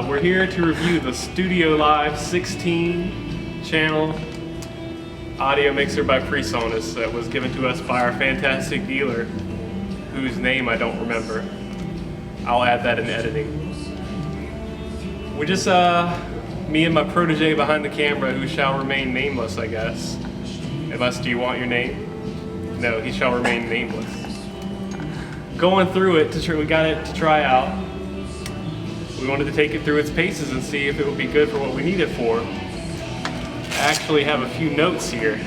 We're here to review the StudioLive 16 channel audio mixer by Presonus that was given to us by our fantastic dealer, whose name I don't remember. I'll add that in editing. We just, me and my protege behind the camera, who shall remain nameless, I guess. Unless, do you want your name? No, he shall remain nameless. Going through it, we got it to try out. We wanted to take it through its paces and see if it would be good for what we need it for. I actually have a few notes here.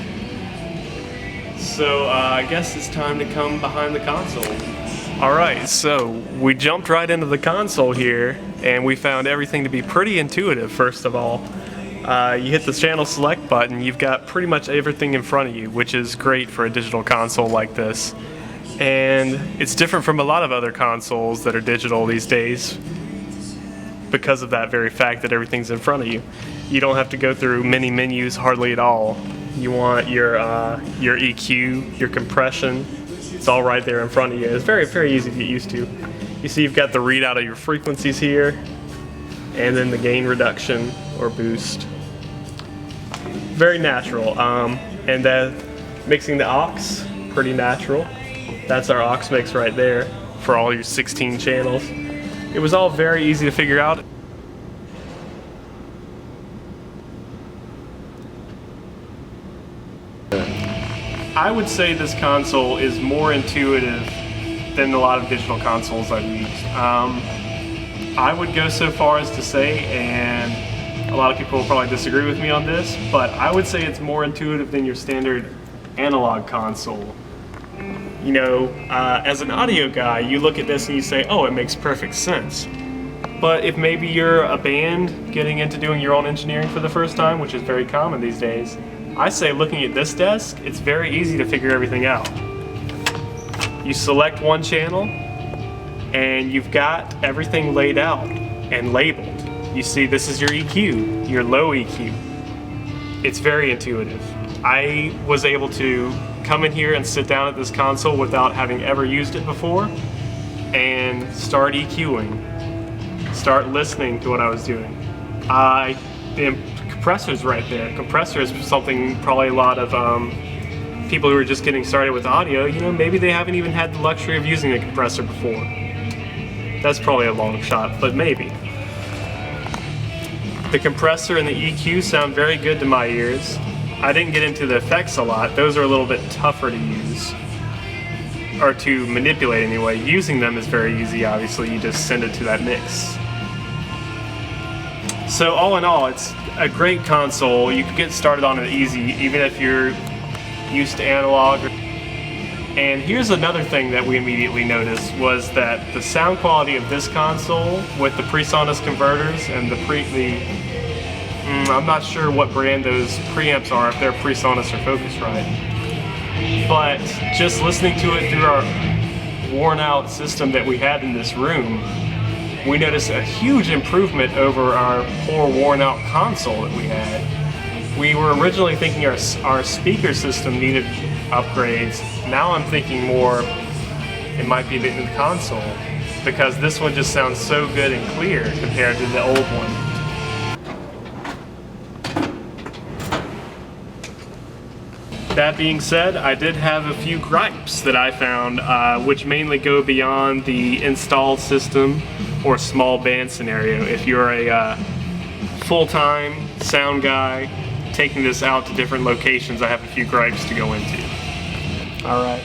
So I guess it's time to come behind the console. Alright, so we jumped right into the console here and we found everything to be pretty intuitive. First of all, you hit the channel select button, you've got pretty much everything in front of you, which is great for a digital console like this. And it's different from a lot of other consoles that are digital these days because of that very fact that everything's in front of you. You don't have to go through many menus hardly at all. You want your EQ, your compression, it's all right there in front of you. It's very, very easy to get used to. You see you've got the readout of your frequencies here, and then the gain reduction or boost. Very natural. And then mixing the aux, pretty natural. That's our aux mix right there for all your 16 channels. It was all very easy to figure out. I would say this console is more intuitive than a lot of digital consoles I've used. I would go so far as to say, and a lot of people will probably disagree with me on this, but I would say it's more intuitive than your standard analog console. You know, as an audio guy, you look at this and you say, oh, it makes perfect sense. But if maybe you're a band getting into doing your own engineering for the first time, which is very common these days, I say looking at this desk, it's very easy to figure everything out. You select one channel and you've got everything laid out and labeled. You see this is your EQ, your low EQ. It's very intuitive. I was able to come in here and sit down at this console without having ever used it before and start EQing, start listening to what I was doing. The compressor's right there. Compressor is something probably a lot of people who are just getting started with audio, you know, maybe they haven't even had the luxury of using a compressor before. That's probably a long shot, but maybe. The compressor and the EQ sound very good to my ears. I didn't get into the effects a lot. Those are a little bit tougher to use, or to manipulate anyway. Using them is very easy, obviously. You just send it to that mix. So all in all, it's a great console. You can get started on it easy, even if you're used to analog. And here's another thing that we immediately noticed was that the sound quality of this console with the Presonus converters and I'm not sure what brand those preamps are, if they're Presonus or Focusrite. But just listening to it through our worn out system that we had in this room, we noticed a huge improvement over our poor worn out console that we had. We were originally thinking our speaker system needed upgrades. Now I'm thinking more it might be the console, because this one just sounds so good and clear compared to the old one. That being said, I did have a few gripes that I found, which mainly go beyond the installed system or small band scenario. If you're a full-time sound guy taking this out to different locations, I have a few gripes to go into. Alright,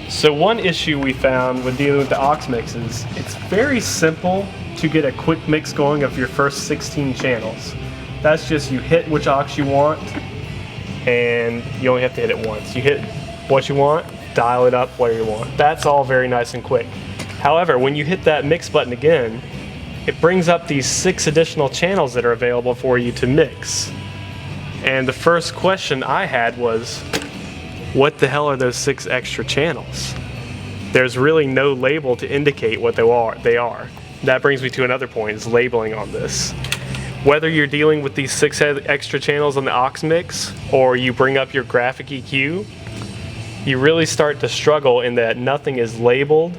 so one issue we found when dealing with the aux mixes, it's very simple to get a quick mix going of your first 16 channels. That's just you hit which aux you want, and you only have to hit it once. You hit what you want, dial it up where you want. That's all very nice and quick. However, when you hit that mix button again, it brings up these 6 additional channels that are available for you to mix. And the first question I had was, what the hell are those 6 extra channels? There's really no label to indicate what they are. That brings me to another point, is labeling on this. Whether you're dealing with these 6 extra channels on the aux mix, or you bring up your graphic EQ, you really start to struggle in that nothing is labeled,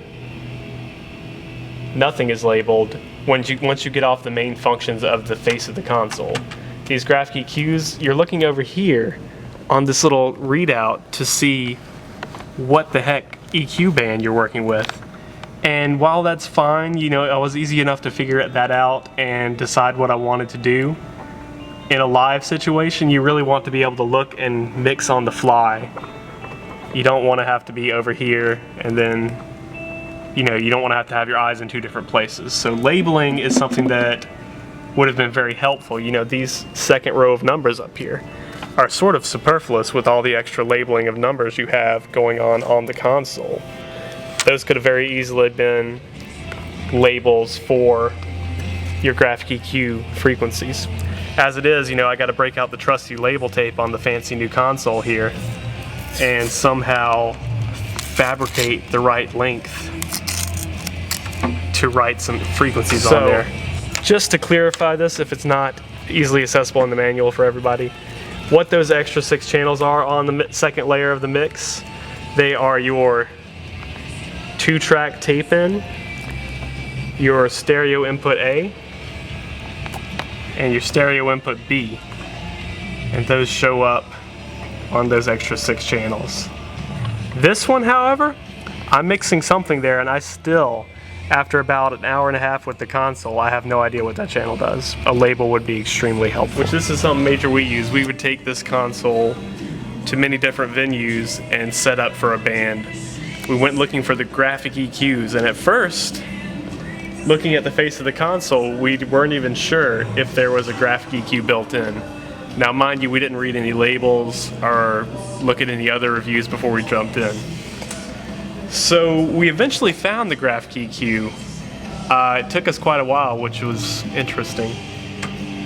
once you get off the main functions of the face of the console. These graphic EQs, you're looking over here on this little readout to see what the heck EQ band you're working with. And while that's fine, you know, it was easy enough to figure that out and decide what I wanted to do. In a live situation, you really want to be able to look and mix on the fly. You don't want to have to be over here and then, you know, you don't want to have your eyes in two different places. So labeling is something that would have been very helpful. You know, these second row of numbers up here are sort of superfluous with all the extra labeling of numbers you have going on the console. Those could have very easily been labels for your graphic EQ frequencies. As it is, you know, I got to break out the trusty label tape on the fancy new console here and somehow fabricate the right length to write some frequencies on there. Just to clarify this, if it's not easily accessible in the manual for everybody, what those extra 6 channels are on the second layer of the mix, they are your 2-track tape in, your stereo input A, and your stereo input B. And those show up on those extra 6 channels. This one, however, I'm mixing something there, and I still, after about an hour and a half with the console, I have no idea what that channel does. A label would be extremely helpful. Which this is something major we use. We would take this console to many different venues and set up for a band. We went looking for the graphic EQs, and at first, looking at the face of the console, we weren't even sure if there was a graphic EQ built in. Now mind you, we didn't read any labels or look at any other reviews before we jumped in. So we eventually found the graphic EQ. It took us quite a while, which was interesting.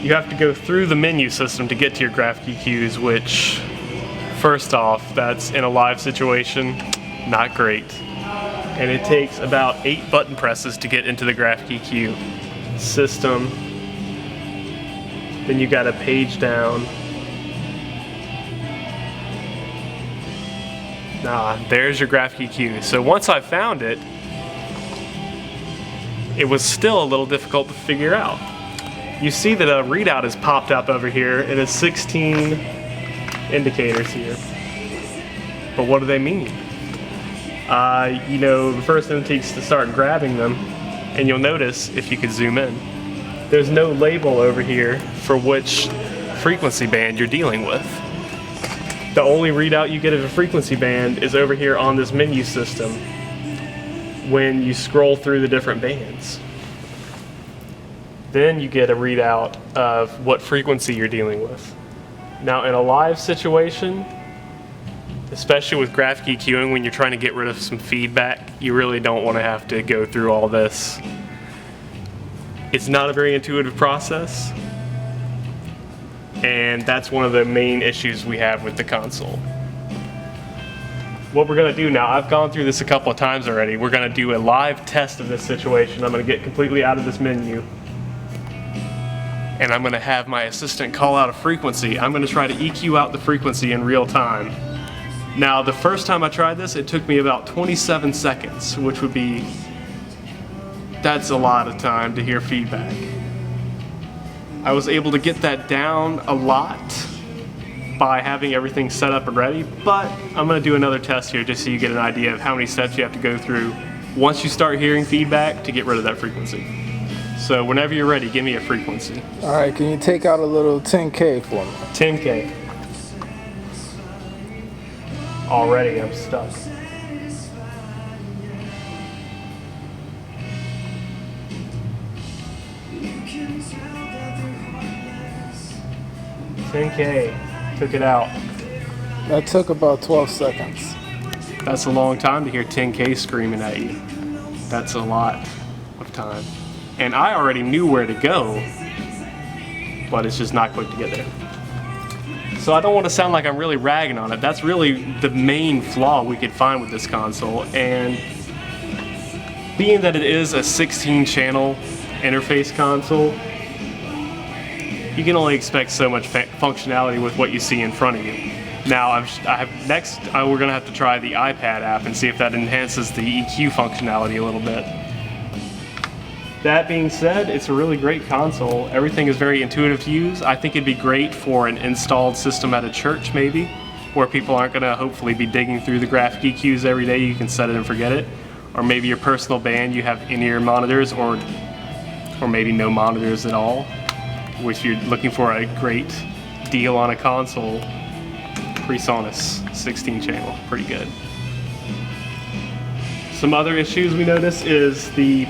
You have to go through the menu system to get to your graphic EQs, which, first off, that's in a live situation, not great. And it takes about 8 button presses to get into the graphic EQ system. Then you got a page down. There's your graphic EQ. So once I found it, it was still a little difficult to figure out. You see that a readout has popped up over here. It has 16 indicators here. But what do they mean? You know, the first thing it takes to start grabbing them, and you'll notice, if you could zoom in, there's no label over here for which frequency band you're dealing with. The only readout you get of a frequency band is over here on this menu system when you scroll through the different bands. Then you get a readout of what frequency you're dealing with. Now in a live situation, especially with graphic EQing, when you're trying to get rid of some feedback, you really don't want to have to go through all this. It's not a very intuitive process, and that's one of the main issues we have with the console. What we're going to do now, I've gone through this a couple of times already, we're going to do a live test of this situation. I'm going to get completely out of this menu, and I'm going to have my assistant call out a frequency. I'm going to try to EQ out the frequency in real time. Now, the first time I tried this, it took me about 27 seconds, which would be, that's a lot of time to hear feedback. I was able to get that down a lot by having everything set up and ready, but I'm going to do another test here just so you get an idea of how many steps you have to go through once you start hearing feedback to get rid of that frequency. So whenever you're ready, give me a frequency. All right, can you take out a little 10K for me? 10K. Already I'm stuck. $10K. Took it out. That took about 12 seconds. That's a long time to hear 10K screaming at you. That's a lot of time. And I already knew where to go, but it's just not quick to get there. So I don't want to sound like I'm really ragging on it. That's really the main flaw we could find with this console. And being that it is a 16-channel interface console, you can only expect so much functionality with what you see in front of you. Now, we're going to have to try the iPad app and see if that enhances the EQ functionality a little bit. That being said, it's a really great console. Everything is very intuitive to use. I think it'd be great for an installed system at a church maybe, where people aren't gonna hopefully be digging through the graphic EQs every day. You can set it and forget it. Or maybe your personal band, you have in-ear monitors or maybe no monitors at all, which you're looking for a great deal on a console. Presonus 16 channel, pretty good. Some other issues we notice is the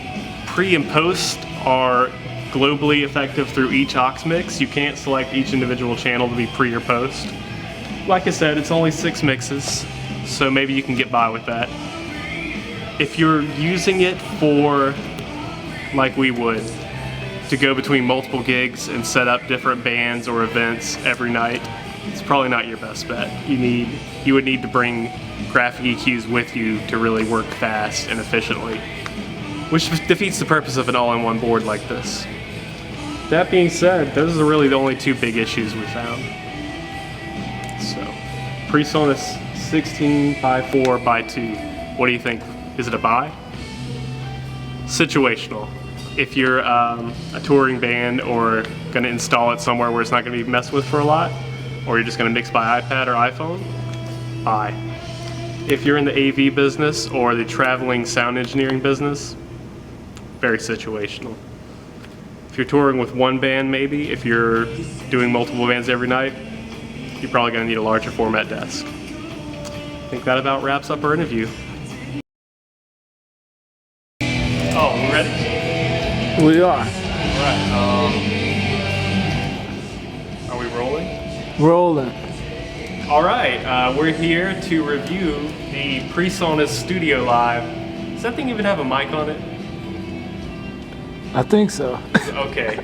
pre and post are globally effective through each aux mix. You can't select each individual channel to be pre or post. Like I said, it's only 6 mixes, so maybe you can get by with that. If you're using it for, like we would, to go between multiple gigs and set up different bands or events every night, it's probably not your best bet. You would need to bring graphic EQs with you to really work fast and efficiently, which defeats the purpose of an all-in-one board like this. That being said, those are really the only 2 big issues we found. So, Presonus 16x4x2. What do you think? Is it a buy? Situational. If you're a touring band or going to install it somewhere where it's not going to be messed with for a lot, or you're just going to mix by iPad or iPhone, buy. If you're in the AV business or the traveling sound engineering business, very situational. If you're touring with one band maybe, if you're doing multiple bands every night, you're probably going to need a larger format desk. I think that about wraps up our interview. Oh, we ready? We are. Alright, are we rolling? Rolling. Alright, we're here to review the Presonus StudioLive. Does that thing even have a mic on it? I think so. Okay.